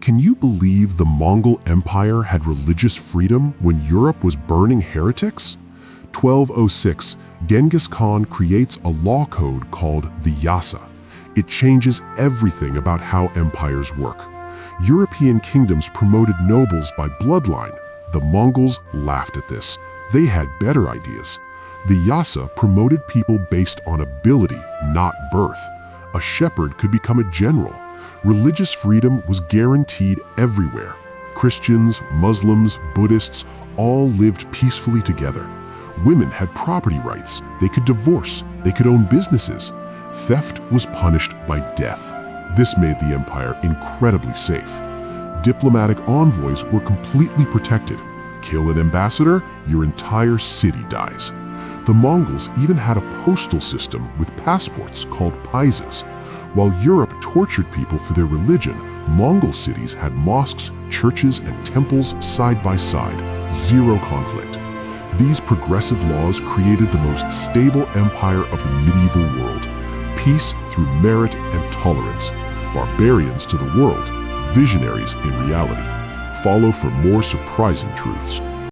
Can you believe the Mongol Empire had religious freedom when Europe was burning heretics? 1206, Genghis Khan creates a law code called the Yassa. It changes everything about how empires work. European kingdoms promoted nobles by bloodline. The Mongols laughed at this. They had better ideas. The Yassa promoted people based on ability, not birth. A shepherd could become a general. Religious freedom was guaranteed everywhere. Christians, Muslims, Buddhists all lived peacefully together. Women had property rights. They could divorce. They could own businesses. Theft was punished by death. This made the empire incredibly safe. Diplomatic envoys were completely protected. Kill an ambassador, your entire city dies. The Mongols even had a postal system with passports called paizas. While Europe tortured people for their religion, Mongol cities had mosques, churches, and temples side by side, zero conflict. These progressive laws created the most stable empire of the medieval world. Peace through merit and tolerance. Barbarians to the world, visionaries in reality. Follow for more surprising truths.